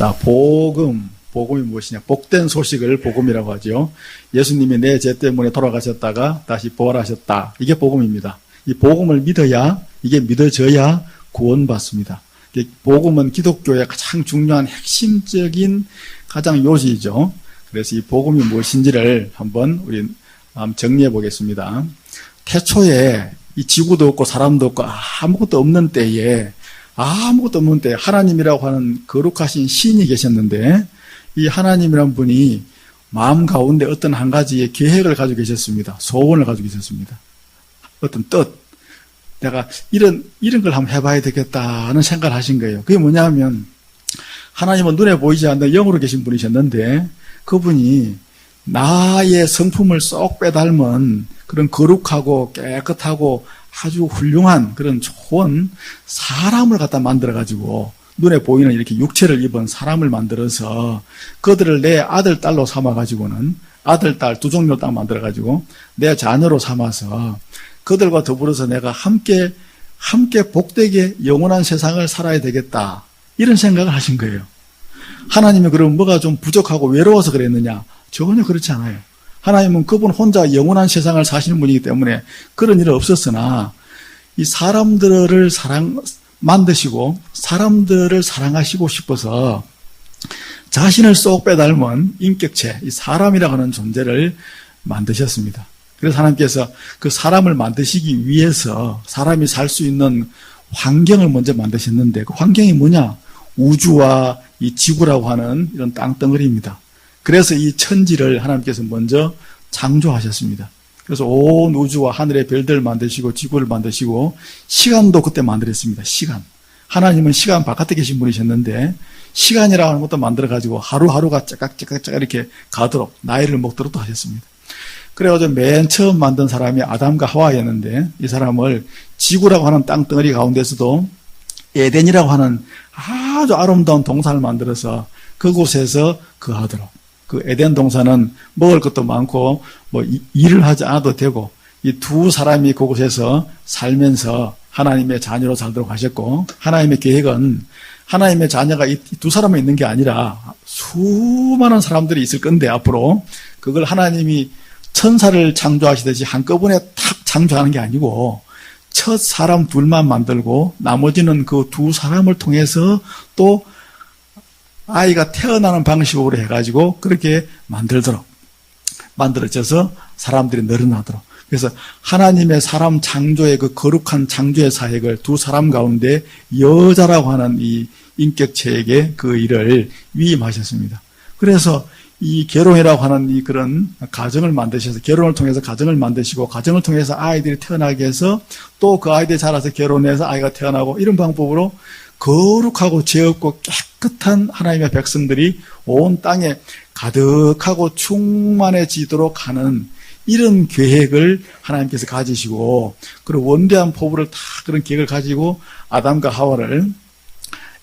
자, 복음이 무엇이냐? 복된 소식을 복음이라고 하죠. 예수님이 내 죄 때문에 돌아가셨다가 다시 부활하셨다. 이게 복음입니다. 이 복음을 믿어야, 이게 믿어져야 구원받습니다. 복음은 기독교의 가장 중요한 핵심적인 가장 요지이죠. 그래서 이 복음이 무엇인지를 한번 우리 정리해 보겠습니다. 태초에 이 지구도 없고 사람도 없고 아무것도 없는 때에 하나님이라고 하는 거룩하신 신이 계셨는데, 이 하나님이란 분이 마음 가운데 어떤 한 가지의 계획을 가지고 계셨습니다. 소원을 가지고 계셨습니다. 어떤 뜻. 내가 이런 걸 한번 해봐야 되겠다는 생각을 하신 거예요. 그게 뭐냐면, 하나님은 눈에 보이지 않는 영으로 계신 분이셨는데, 그분이 나의 성품을 쏙 빼닮은 그런 거룩하고 깨끗하고 아주 훌륭한 그런 좋은 사람을 갖다 만들어가지고, 눈에 보이는 이렇게 육체를 입은 사람을 만들어서 그들을 내 아들, 딸로 삼아가지고는, 아들, 딸 두 종류로 딱 만들어가지고 내 자녀로 삼아서 그들과 더불어서 내가 함께 복되게 영원한 세상을 살아야 되겠다. 이런 생각을 하신 거예요. 하나님이 그럼 뭐가 좀 부족하고 외로워서 그랬느냐? 전혀 그렇지 않아요. 하나님은 그분 혼자 영원한 세상을 사시는 분이기 때문에 그런 일은 없었으나, 이 사람들을 만드시고 사람들을 사랑하시고 싶어서 자신을 쏙 빼닮은 인격체, 이 사람이라고 하는 존재를 만드셨습니다. 그래서 하나님께서 그 사람을 만드시기 위해서 사람이 살 수 있는 환경을 먼저 만드셨는데, 그 환경이 뭐냐? 우주와 이 지구라고 하는 이런 땅덩어리입니다. 그래서 이 천지를 하나님께서 먼저 창조하셨습니다. 그래서 온 우주와 하늘의 별들을 만드시고 지구를 만드시고 시간도 그때 만들었습니다. 시간. 하나님은 시간 바깥에 계신 분이셨는데 시간이라고 하는 것도 만들어가지고 하루하루가 째깍째깍 이렇게 가도록, 나이를 먹도록 또 하셨습니다. 그래가지고 맨 처음 만든 사람이 아담과 하와였는데, 이 사람을 지구라고 하는 땅덩어리 가운데서도 에덴이라고 하는 아주 아름다운 동산을 만들어서 그곳에서 거하도록. 그 에덴 동산은 먹을 것도 많고 일을 하지 않아도 되고, 이 두 사람이 그곳에서 살면서 하나님의 자녀로 살도록 하셨고, 하나님의 계획은 하나님의 자녀가 이 두 사람만 있는 게 아니라 수많은 사람들이 있을 건데, 앞으로 그걸 하나님이 천사를 창조하시듯이 한꺼번에 탁 창조하는 게 아니고 첫 사람 둘만 만들고 나머지는 그 두 사람을 통해서 또 아이가 태어나는 방식으로 해가지고 그렇게 만들어져서 사람들이 늘어나도록. 그래서 하나님의 사람 창조의 그 거룩한 창조의 사역을 두 사람 가운데 여자라고 하는 이 인격체에게 그 일을 위임하셨습니다. 그래서 이 결혼이라고 하는 이 그런 가정을 만드셔서, 결혼을 통해서 가정을 만드시고, 가정을 통해서 아이들이 태어나게 해서 또 그 아이들이 자라서 결혼해서 아이가 태어나고, 이런 방법으로 거룩하고 죄 없고 깨끗한 하나님의 백성들이 온 땅에 가득하고 충만해지도록 하는 이런 계획을 하나님께서 가지시고, 그리고 원대한 포부를 다 그런 계획을 가지고 아담과 하와를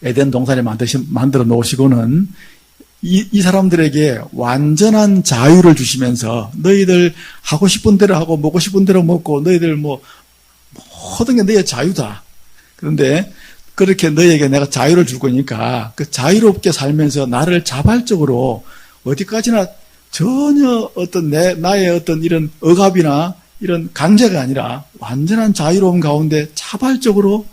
에덴 동산에 만들어 놓으시고는 이 사람들에게 완전한 자유를 주시면서, 너희들 하고 싶은 대로 하고 먹고 싶은 대로 먹고 너희들 모든 게 너희의 자유다. 그런데 그렇게 너희에게 내가 자유를 줄 거니까 그 자유롭게 살면서 나를 자발적으로 어디까지나 전혀 어떤 나의 어떤 이런 억압이나 이런 강제가 아니라 완전한 자유로움 가운데 자발적으로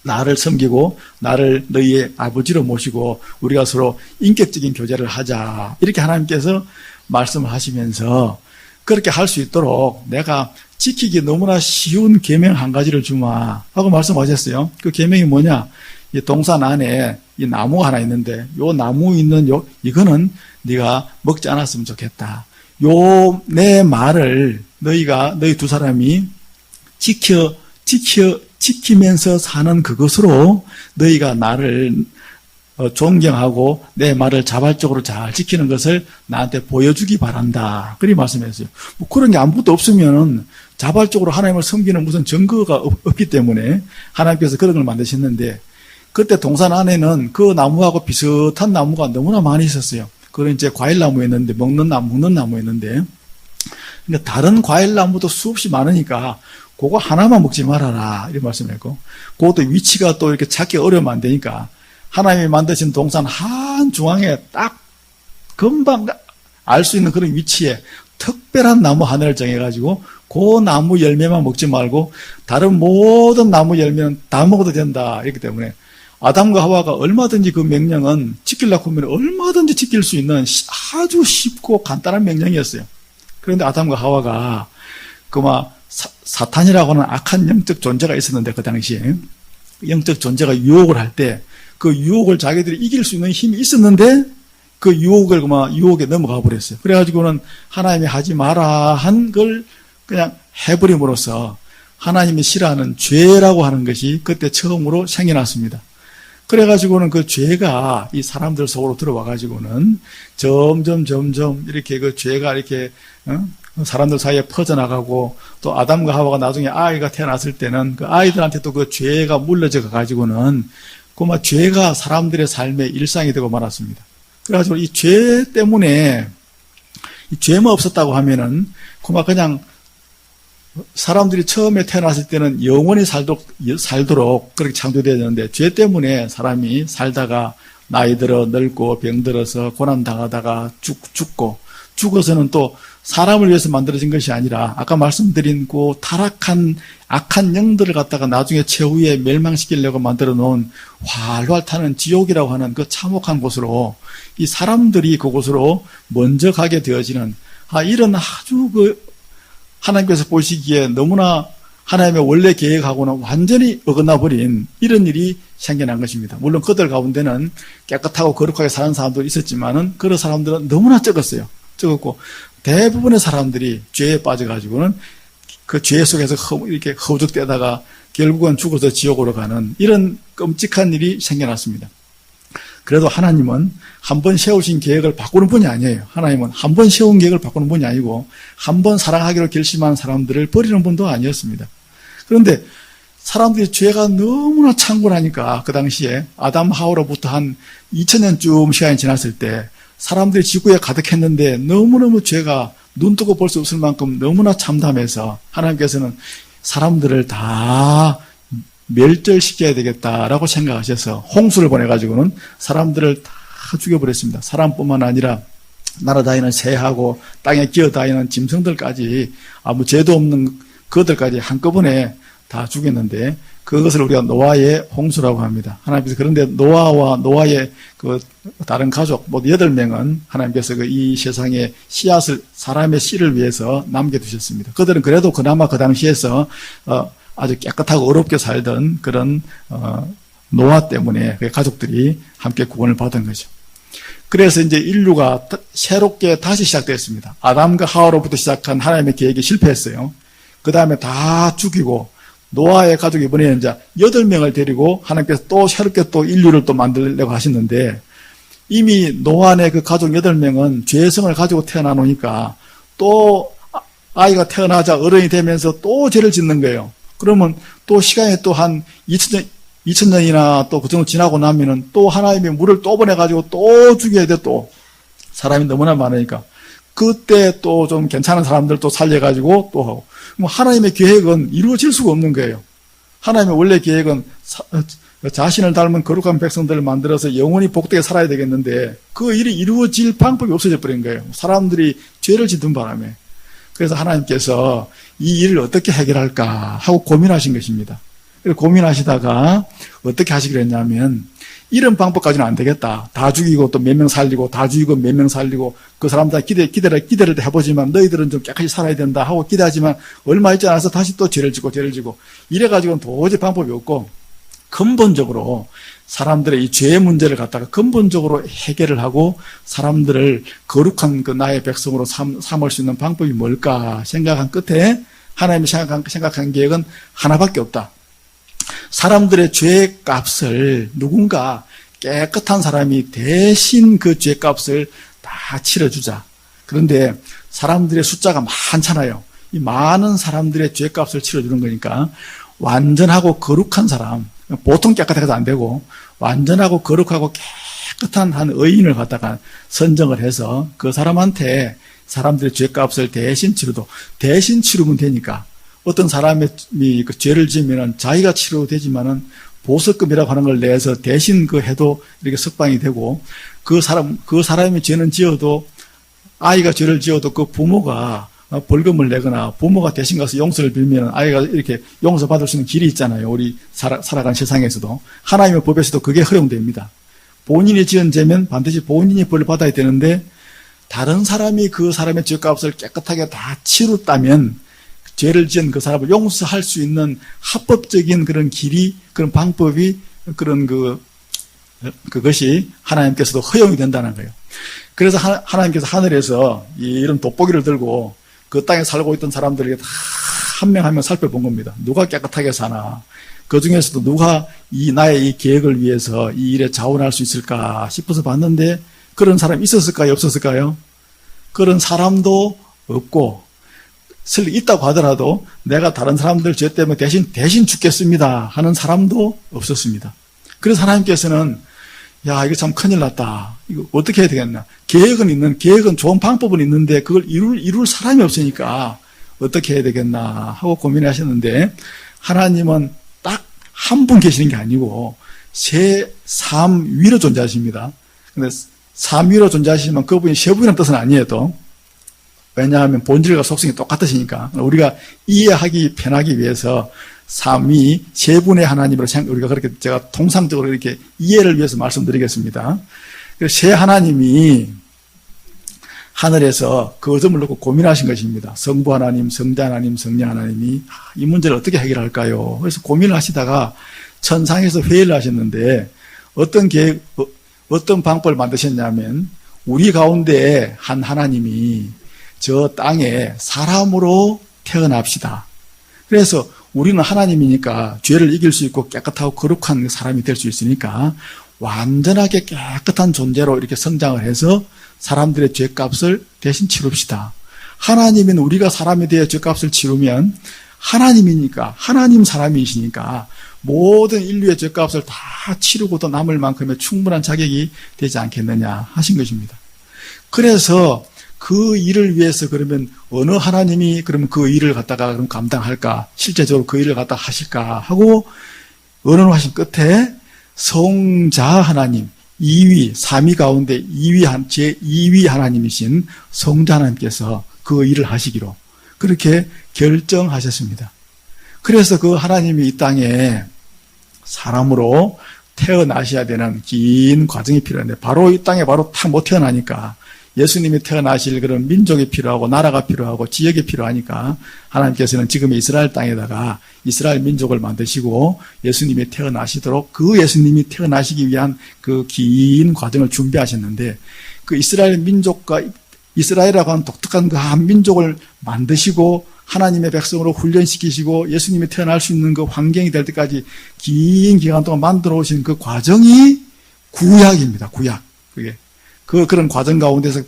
나를 섬기고 나를 너희의 아버지로 모시고 우리가 서로 인격적인 교제를 하자. 이렇게 하나님께서 말씀을 하시면서 그렇게 할 수 있도록 내가 지키기 너무나 쉬운 계명 한 가지를 주마 하고 말씀하셨어요. 그 계명이 뭐냐? 이 동산 안에 이 나무가 하나 있는데, 요 나무 있는 이거는 네가 먹지 않았으면 좋겠다. 요 내 말을 너희 두 사람이 지키면서 사는 그것으로 너희가 나를 존경하고 내 말을 자발적으로 잘 지키는 것을 나한테 보여주기 바란다. 그렇게 말씀했어요. 그런 게 아무것도 없으면 자발적으로 하나님을 섬기는 무슨 증거가 없기 때문에 하나님께서 그런 걸 만드셨는데, 그때 동산 안에는 그 나무하고 비슷한 나무가 너무나 많이 있었어요. 그건 이제 과일나무였는데, 먹는 나무였는데, 그러니까 다른 과일나무도 수없이 많으니까 그거 하나만 먹지 말아라. 이런 말씀을 했고, 그것도 위치가 또 이렇게 찾기 어려우면 안 되니까 하나님이 만드신 동산 맨 중앙에 딱 금방 알 수 있는 그런 위치에 특별한 나무 하나를 정해가지고 그 나무 열매만 먹지 말고 다른 모든 나무 열매는 다 먹어도 된다. 이렇기 때문에 아담과 하와가 얼마든지 그 명령은 지키려고 하면 얼마든지 지킬 수 있는 아주 쉽고 간단한 명령이었어요. 그런데 아담과 하와가 사탄이라고 하는 악한 영적 존재가 있었는데 그 당시에 영적 존재가 유혹을 할 때 그 유혹을 자기들이 이길 수 있는 힘이 있었는데 그 유혹에 넘어가 버렸어요. 그래가지고는 하나님이 하지 마라 한 걸 그냥 해버림으로써 하나님이 싫어하는 죄라고 하는 것이 그때 처음으로 생겨났습니다. 그래가지고는 그 죄가 이 사람들 속으로 들어와가지고는 점점 이렇게 그 죄가 이렇게 사람들 사이에 퍼져나가고 또 아담과 하와가 나중에 아이가 태어났을 때는 그 아이들한테 또 그 죄가 물려져 가지고는 죄가 사람들의 삶의 일상이 되고 말았습니다. 그래가지고 이 죄 때문에 이 죄만 없었다고 하면은 그냥 사람들이 처음에 태어났을 때는 영원히 살도록 그렇게 창조되었는데 죄 때문에 사람이 살다가 나이 들어 늙고 병들어서 고난당하다가 죽고 죽어서는 또 사람을 위해서 만들어진 것이 아니라 아까 말씀드린 그 타락한 악한 영들을 갖다가 나중에 최후에 멸망시키려고 만들어 놓은 활활 타는 지옥이라고 하는 그 참혹한 곳으로 이 사람들이 그곳으로 먼저 가게 되어지는 이런 아주 하나님께서 보시기에 너무나 하나님의 원래 계획하고는 완전히 어긋나 버린 이런 일이 생겨난 것입니다. 물론 그들 가운데는 깨끗하고 거룩하게 사는 사람도 있었지만은 그런 사람들은 너무나 적었어요. 적었고 대부분의 사람들이 죄에 빠져가지고는 그 죄 속에서 이렇게 허우적대다가 결국은 죽어서 지옥으로 가는 이런 끔찍한 일이 생겨났습니다. 그래도 하나님은 한 번 세우신 계획을 바꾸는 분이 아니에요. 하나님은 한 번 세운 계획을 바꾸는 분이 아니고 한 번 사랑하기로 결심한 사람들을 버리는 분도 아니었습니다. 그런데 사람들이 죄가 너무나 창궐하니까 그 당시에 아담 하와로부터 한 2000년쯤 시간이 지났을 때 사람들이 지구에 가득했는데 너무너무 죄가 눈뜨고 볼 수 없을 만큼 너무나 참담해서 하나님께서는 사람들을 다 멸절시켜야 되겠다라고 생각하셔서 홍수를 보내가지고는 사람들을 다 죽여버렸습니다. 사람뿐만 아니라 날아다니는 새하고 땅에 기어다니는 짐승들까지 아무 죄도 없는 그들까지 한꺼번에 다 죽였는데 그것을 우리가 노아의 홍수라고 합니다. 하나님께서 그런데 노아와 노아의 그 다른 가족 모두 8명은 하나님께서 이 세상에 씨앗을 사람의 씨를 위해서 남겨두셨습니다. 그들은 그래도 그나마 그 당시에서 아주 깨끗하고 어렵게 살던 그런 노아 때문에 가족들이 함께 구원을 받은 거죠. 그래서 이제 인류가 새롭게 다시 시작됐습니다. 아담과 하와로부터 시작한 하나님의 계획이 실패했어요. 그 다음에 다 죽이고 노아의 가족이 이번에는 이제 8명을 데리고 하나님께서 또 새롭게 또 인류를 또 만들려고 하셨는데 이미 노아의 그 가족 8명은 죄성을 가지고 태어나 놓으니까 또 아이가 태어나자 어른이 되면서 또 죄를 짓는 거예요. 그러면 또 시간이 또 한 2000년이나 또 그 정도 지나고 나면은 또 하나님이 물을 또 보내가지고 또 죽여야 돼. 또 사람이 너무나 많으니까 그때 또 좀 괜찮은 사람들 또 살려가지고 또 하고 하나님의 계획은 이루어질 수가 없는 거예요. 하나님의 원래 계획은 자신을 닮은 거룩한 백성들을 만들어서 영원히 복되게 살아야 되겠는데 그 일이 이루어질 방법이 없어져 버린 거예요. 사람들이 죄를 짓는 바람에. 그래서 하나님께서 이 일을 어떻게 해결할까 하고 고민하신 것입니다. 고민하시다가 어떻게 하시기로 했냐면 이런 방법까지는 안 되겠다. 다 죽이고 또 몇 명 살리고 다 죽이고 몇 명 살리고 그 사람들 기대를 해보지만 너희들은 좀 깨끗이 살아야 된다 하고 기대하지만 얼마 있지 않아서 다시 또 죄를 짓고 이래가지고는 도저히 방법이 없고 근본적으로 사람들의 이 죄의 문제를 갖다가 근본적으로 해결을 하고 사람들을 거룩한 그 나의 백성으로 삼을 수 있는 방법이 뭘까 생각한 끝에 하나님이 생각한 계획은 하나밖에 없다. 사람들의 죄의 값을 누군가 깨끗한 사람이 대신 그 죄 값을 다 치러주자. 그런데 사람들의 숫자가 많잖아요. 이 많은 사람들의 죄 값을 치러주는 거니까 완전하고 거룩한 사람, 보통 깨끗해도 안 되고 완전하고 거룩하고 깨끗한 한 의인을 갖다가 선정을 해서 그 사람한테 사람들의 죄 값을 대신 치르면 되니까 어떤 사람이 그 죄를 지으면 자기가 치러도 되지만은 보석금이라고 하는 걸 내서 대신 그 해도 이렇게 석방이 되고, 그 사람이 죄는 지어도, 아이가 죄를 지어도 그 부모가 벌금을 내거나 부모가 대신 가서 용서를 빌면 아이가 이렇게 용서받을 수 있는 길이 있잖아요. 우리 살아간 세상에서도. 하나님의 법에서도 그게 허용됩니다. 본인이 지은 죄면 반드시 본인이 벌을 받아야 되는데, 다른 사람이 그 사람의 죄값을 깨끗하게 다 치렀다면 죄를 지은 그 사람을 용서할 수 있는 합법적인 그런 길이, 그런 방법이, 그런 그것이 하나님께서도 허용이 된다는 거예요. 그래서 하나님께서 하늘에서 이런 돋보기를 들고 그 땅에 살고 있던 사람들에게 다 한 명 한 명 살펴본 겁니다. 누가 깨끗하게 사나? 그 중에서도 누가 나의 이 계획을 위해서 이 일에 자원할 수 있을까 싶어서 봤는데, 그런 사람이 있었을까요? 없었을까요? 그런 사람도 없고, 설령 있다고 하더라도 내가 다른 사람들 죄 때문에 대신 죽겠습니다 하는 사람도 없었습니다. 그래서 하나님께서는 야, 이거 참 큰일 났다. 이거 어떻게 해야 되겠나? 계획은 좋은 방법은 있는데 그걸 이룰 사람이 없으니까 어떻게 해야 되겠나 하고 고민하셨는데, 하나님은 딱 한 분 계시는 게 아니고 삶 위로 존재하십니다. 근데 삶 위로 존재하시지만 그분이 세 분이라는 뜻은 아니에요, 또. 왜냐하면 본질과 속성이 똑같으시니까. 우리가 이해하기 편하기 위해서 삼위 세 분의 하나님으로 우리가 그렇게 제가 통상적으로 이렇게 이해를 위해서 말씀드리겠습니다. 세 하나님이 하늘에서 그 점을 놓고 고민하신 것입니다. 성부 하나님, 성자 하나님, 성령 하나님이 이 문제를 어떻게 해결할까요? 그래서 고민을 하시다가 천상에서 회의를 하셨는데, 어떤 방법을 만드셨냐면, 우리 가운데 한 하나님이 저 땅에 사람으로 태어납시다. 그래서 우리는 하나님이니까 죄를 이길 수 있고 깨끗하고 거룩한 사람이 될 수 있으니까 완전하게 깨끗한 존재로 이렇게 성장을 해서 사람들의 죄값을 대신 치릅시다. 하나님은 우리가 사람에 대해 죄값을 치르면 하나님이니까, 하나님 사람이시니까 모든 인류의 죄값을 다 치르고도 남을 만큼의 충분한 자격이 되지 않겠느냐 하신 것입니다. 그래서 그 일을 위해서 그러면 어느 하나님이 그러면 그 일을 갖다가 그럼 감당할까? 실제적으로 그 일을 갖다 하실까? 하고 의논을 하신 끝에 성자 하나님, 2위, 3위 가운데 제 2위 하나님이신 성자 하나님께서 그 일을 하시기로 그렇게 결정하셨습니다. 그래서 그 하나님이 이 땅에 사람으로 태어나셔야 되는 긴 과정이 필요한데, 바로 이 땅에 바로 탁 못 태어나니까 예수님이 태어나실 그런 민족이 필요하고 나라가 필요하고 지역이 필요하니까 하나님께서는 지금 이스라엘 땅에다가 이스라엘 민족을 만드시고 예수님이 태어나시도록 그 예수님이 태어나시기 위한 그 긴 과정을 준비하셨는데, 그 이스라엘 민족과 이스라엘이라고 하는 독특한 그 한 민족을 만드시고 하나님의 백성으로 훈련시키시고 예수님이 태어날 수 있는 그 환경이 될 때까지 긴 기간 동안 만들어 오신 그 과정이 구약입니다. 구약. 그런 과정 가운데서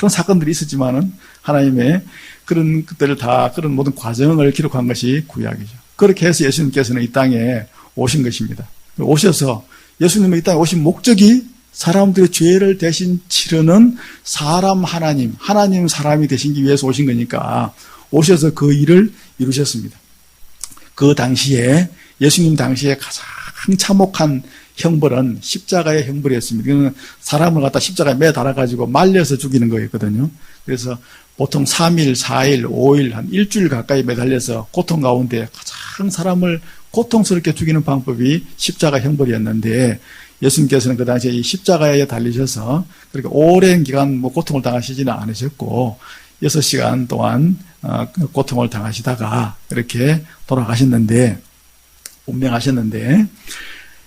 많은 사건들이 있었지만은 하나님의 그런 것들을 다, 그런 모든 과정을 기록한 것이 구약이죠. 그렇게 해서 예수님께서는 이 땅에 오신 것입니다. 오셔서 예수님이 이 땅에 오신 목적이 사람들의 죄를 대신 치르는 사람 하나님 사람이 되시기 위해서 오신 거니까 오셔서 그 일을 이루셨습니다. 그 당시에, 예수님 당시에 가장 참혹한 형벌은 십자가의 형벌이었습니다. 이거는 사람을 갖다 십자가에 매달아가지고 말려서 죽이는 거였거든요. 그래서 보통 3일, 4일, 5일, 한 일주일 가까이 매달려서 고통 가운데 가장 사람을 고통스럽게 죽이는 방법이 십자가 형벌이었는데, 예수님께서는 그 당시에 이 십자가에 달리셔서 그렇게 오랜 기간 고통을 당하시지는 않으셨고, 6시간 동안 고통을 당하시다가 이렇게 돌아가셨는데, 운명하셨는데,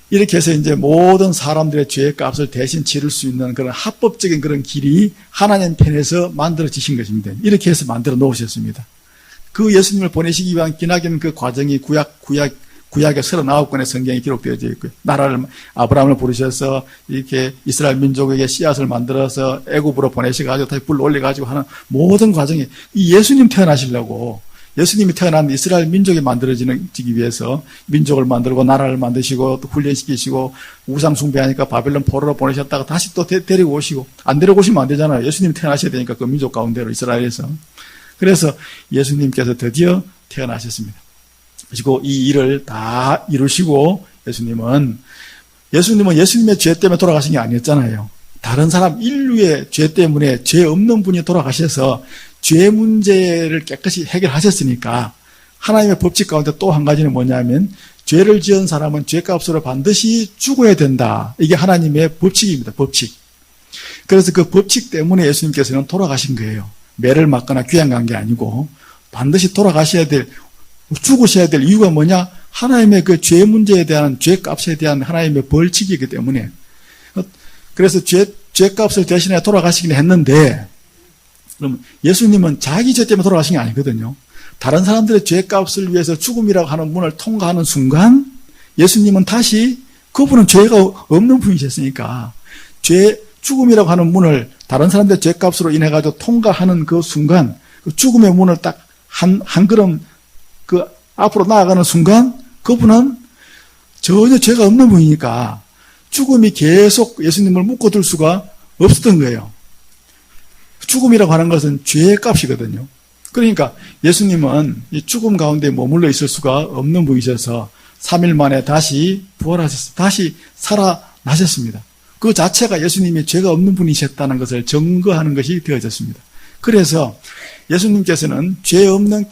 이렇게 해서 이제 모든 사람들의 죄의 값을 대신 치를 수 있는 그런 합법적인 그런 길이 하나님 편에서 만들어지신 것입니다. 이렇게 해서 만들어 놓으셨습니다. 그 예수님을 보내시기 위한 기나긴 그 과정이 구약의 39권의 성경에 기록되어져 있고요. 아브라함을 부르셔서 이렇게 이스라엘 민족에게 씨앗을 만들어서 애굽으로 보내셔가지고 다시 불 올려가지고 하는 모든 과정이 이 예수님 태어나시려고, 예수님이 태어난 이스라엘 민족이 만들어지기 위해서 민족을 만들고 나라를 만드시고 또 훈련시키시고 우상 숭배하니까 바벨론 포로로 보내셨다가 다시 또 데리고 오시고, 안 데리고 오시면 안 되잖아요. 예수님이 태어나셔야 되니까 그 민족 가운데로 이스라엘에서. 그래서 예수님께서 드디어 태어나셨습니다. 그리고 이 일을 다 이루시고 예수님은 예수님의 죄 때문에 돌아가신 게 아니었잖아요. 다른 사람 인류의 죄 때문에 죄 없는 분이 돌아가셔서 죄 문제를 깨끗이 해결하셨으니까 하나님의 법칙 가운데 또 한 가지는 뭐냐면 죄를 지은 사람은 죄값으로 반드시 죽어야 된다. 이게 하나님의 법칙입니다. 법칙. 그래서 그 법칙 때문에 예수님께서는 돌아가신 거예요. 매를 맞거나 귀양간 게 아니고 반드시 죽으셔야 될 이유가 뭐냐? 하나님의 그 죄 문제에 대한 죄값에 대한 하나님의 벌칙이기 때문에. 그래서 죄값을 대신해 돌아가시긴 했는데, 그럼 예수님은 자기 죄 때문에 돌아가신 게 아니거든요. 다른 사람들의 죄값을 위해서 죽음이라고 하는 문을 통과하는 순간 예수님은 다시, 그분은 죄가 없는 분이셨으니까 죽음이라고 하는 문을 다른 사람들의 죄값으로 인해 가지고 통과하는 그 순간, 그 죽음의 문을 딱 한 걸음 그 앞으로 나아가는 순간 그분은 전혀 죄가 없는 분이니까 죽음이 계속 예수님을 묶어둘 수가 없었던 거예요. 죽음이라고 하는 것은 죄의 값이거든요. 그러니까 예수님은 이 죽음 가운데 머물러 있을 수가 없는 분이셔서 3일 만에 다시 부활하셨습니다. 다시 살아나셨습니다. 그 자체가 예수님이 죄가 없는 분이셨다는 것을 증거하는 것이 되어졌습니다. 그래서 예수님께서는 죄 없는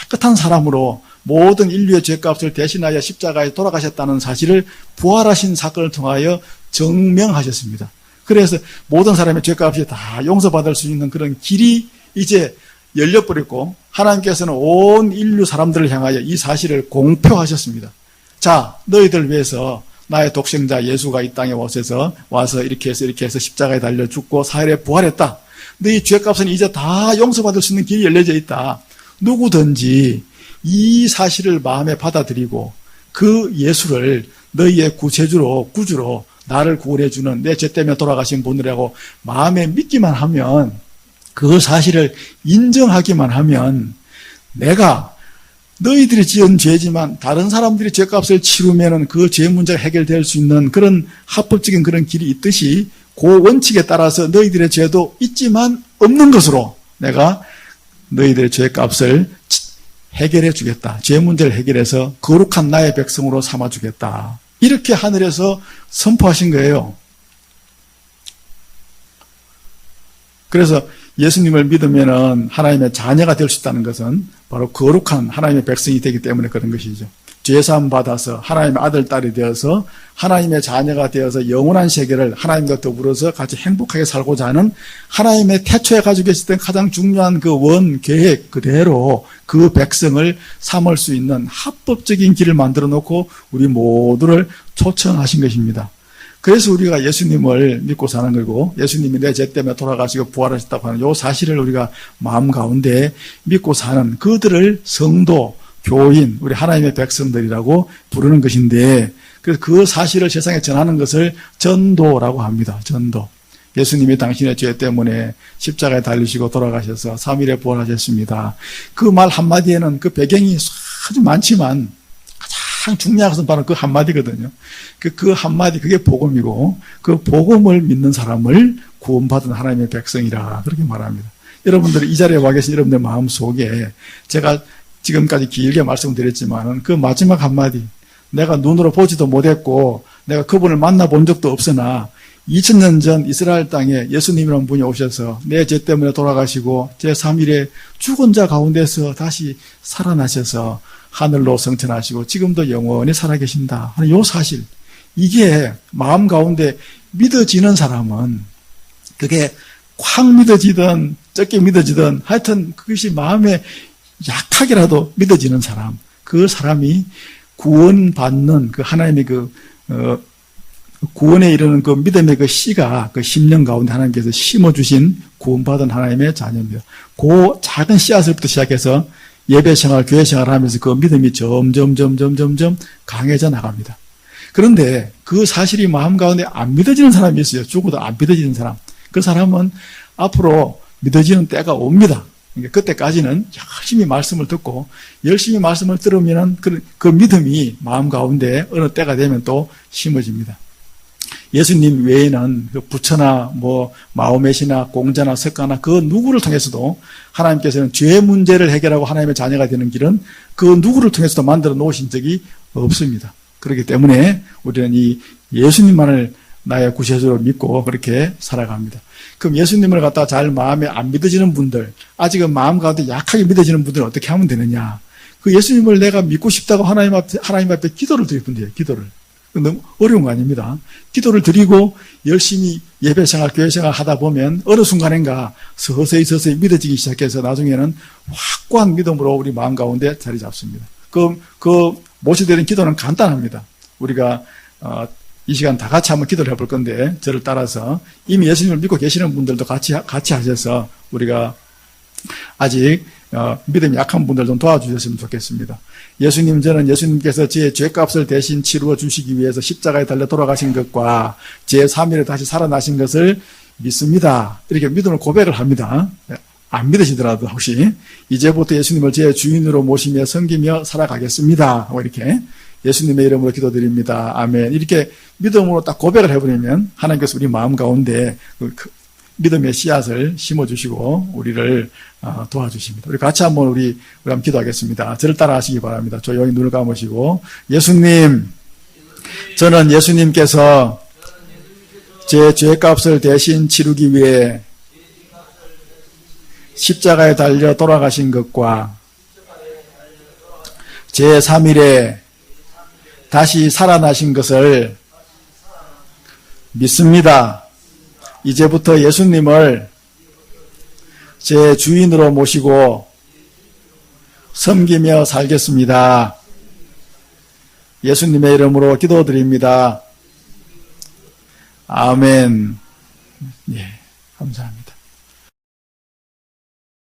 깨끗한 사람으로 모든 인류의 죄값을 대신하여 십자가에 돌아가셨다는 사실을 부활하신 사건을 통하여 증명하셨습니다. 그래서 모든 사람의 죄값이 다 용서받을 수 있는 그런 길이 이제 열려버렸고 하나님께서는 온 인류 사람들을 향하여 이 사실을 공표하셨습니다. 자, 너희들 위해서 나의 독생자 예수가 이 땅에 와서 이렇게 해서 십자가에 달려 죽고 사흘에 부활했다. 너희 죄값은 이제 다 용서받을 수 있는 길이 열려져 있다. 누구든지 이 사실을 마음에 받아들이고 그 예수를 너희의 구주로 나를 구원해주는 내 죄 때문에 돌아가신 분이라고 마음에 믿기만 하면, 그 사실을 인정하기만 하면 내가 너희들이 지은 죄지만 다른 사람들이 죄값을 치르면은 그 죄 문제가 해결될 수 있는 그런 합법적인 그런 길이 있듯이 그 원칙에 따라서 너희들의 죄도 있지만 없는 것으로 내가 너희들의 죄값을 해결해 주겠다. 죄 문제를 해결해서 거룩한 나의 백성으로 삼아 주겠다. 이렇게 하늘에서 선포하신 거예요. 그래서 예수님을 믿으면 하나님의 자녀가 될 수 있다는 것은 바로 거룩한 하나님의 백성이 되기 때문에 그런 것이죠. 죄사함 받아서 하나님의 아들, 딸이 되어서 하나님의 자녀가 되어서 영원한 세계를 하나님과 더불어서 같이 행복하게 살고자 하는 하나님의 태초에 가지고 계셨던 가장 중요한 그 원 계획 그대로 그 백성을 삼을 수 있는 합법적인 길을 만들어 놓고 우리 모두를 초청하신 것입니다. 그래서 우리가 예수님을 믿고 사는 거고, 예수님이 내 죄 때문에 돌아가시고 부활하셨다고 하는 이 사실을 우리가 마음 가운데 믿고 사는 그들을 성도, 교인, 우리 하나님의 백성들이라고 부르는 것인데, 그래서 그 사실을 세상에 전하는 것을 전도라고 합니다. 전도. 예수님이 당신의 죄 때문에 십자가에 달리시고 돌아가셔서 3일에 부활하셨습니다. 그 말 한마디에는 그 배경이 아주 많지만 가장 중요한 것은 바로 그 한마디거든요. 그 한마디, 그게 복음이고, 그 복음을 믿는 사람을 구원받은 하나님의 백성이라 그렇게 말합니다. 여러분들이 이 자리에 와 계신 여러분들 마음 속에 제가 지금까지 길게 말씀드렸지만 그 마지막 한마디, 내가 눈으로 보지도 못했고 내가 그분을 만나본 적도 없으나 2000년 전 이스라엘 땅에 예수님이라는 분이 오셔서 내 죄 때문에 돌아가시고 제3일에 죽은 자 가운데서 다시 살아나셔서 하늘로 승천하시고 지금도 영원히 살아계신다 하는 이 사실, 이게 마음 가운데 믿어지는 사람은 그게 확 믿어지든 적게 믿어지든 하여튼 그것이 마음에 약하게라도 믿어지는 사람, 그 사람이 구원받는 그 하나님의 구원에 이르는 그 믿음의 그 씨가 그 심령 가운데 하나님께서 심어주신 구원받은 하나님의 자녀입니다. 그 작은 씨앗부터 시작해서 예배 생활, 교회 생활을 하면서 그 믿음이 점점 강해져 나갑니다. 그런데 그 사실이 마음 가운데 안 믿어지는 사람이 있어요. 죽어도 안 믿어지는 사람. 그 사람은 앞으로 믿어지는 때가 옵니다. 그때까지는 열심히 말씀을 듣고 열심히 말씀을 들으면 그 믿음이 마음 가운데 어느 때가 되면 또 심어집니다. 예수님 외에는 부처나 마호멧이나 공자나 석가나 그 누구를 통해서도 하나님께서는 죄 문제를 해결하고 하나님의 자녀가 되는 길은 그 누구를 통해서도 만들어 놓으신 적이 없습니다. 그렇기 때문에 우리는 이 예수님만을 나의 구세주로 믿고 그렇게 살아갑니다. 그럼 예수님을 갖다가 잘 마음에 안 믿어지는 분들, 아직은 마음 가운데 약하게 믿어지는 분들은 어떻게 하면 되느냐? 그 예수님을 내가 믿고 싶다고 하나님 앞에 기도를 드리면 돼요. 기도를. 너무 어려운 거 아닙니다. 기도를 드리고 열심히 예배 생활, 교회 생활 하다 보면 어느 순간인가 서서히 믿어지기 시작해서 나중에는 확고한 믿음으로 우리 마음 가운데 자리 잡습니다. 그 모셔드리는 기도는 간단합니다. 우리가 이 시간 다 같이 한번 기도를 해볼 건데 저를 따라서 이미 예수님을 믿고 계시는 분들도 같이 하셔서 우리가 아직 믿음이 약한 분들 좀 도와주셨으면 좋겠습니다. 예수님, 저는 예수님께서 제 죄값을 대신 치루어 주시기 위해서 십자가에 달려 돌아가신 것과 제 3일에 다시 살아나신 것을 믿습니다. 이렇게 믿음을 고백을 합니다. 안 믿으시더라도 혹시 이제부터 예수님을 제 주인으로 모시며 섬기며 살아가겠습니다. 이렇게 예수님의 이름으로 기도드립니다. 아멘. 이렇게 믿음으로 딱 고백을 해버리면 하나님께서 우리 마음 가운데 믿음의 씨앗을 심어주시고 우리를 도와주십니다. 우리 같이 한번 우리 한번 기도하겠습니다. 저를 따라 하시기 바랍니다. 조용히 눈을 감으시고 예수님, 저는 예수님께서 제 죄값을 대신 치르기 위해 십자가에 달려 돌아가신 것과 제 3일에 다시 살아나신 것을 믿습니다. 이제부터 예수님을 제 주인으로 모시고 섬기며 살겠습니다. 예수님의 이름으로 기도드립니다. 아멘. 예, 감사합니다.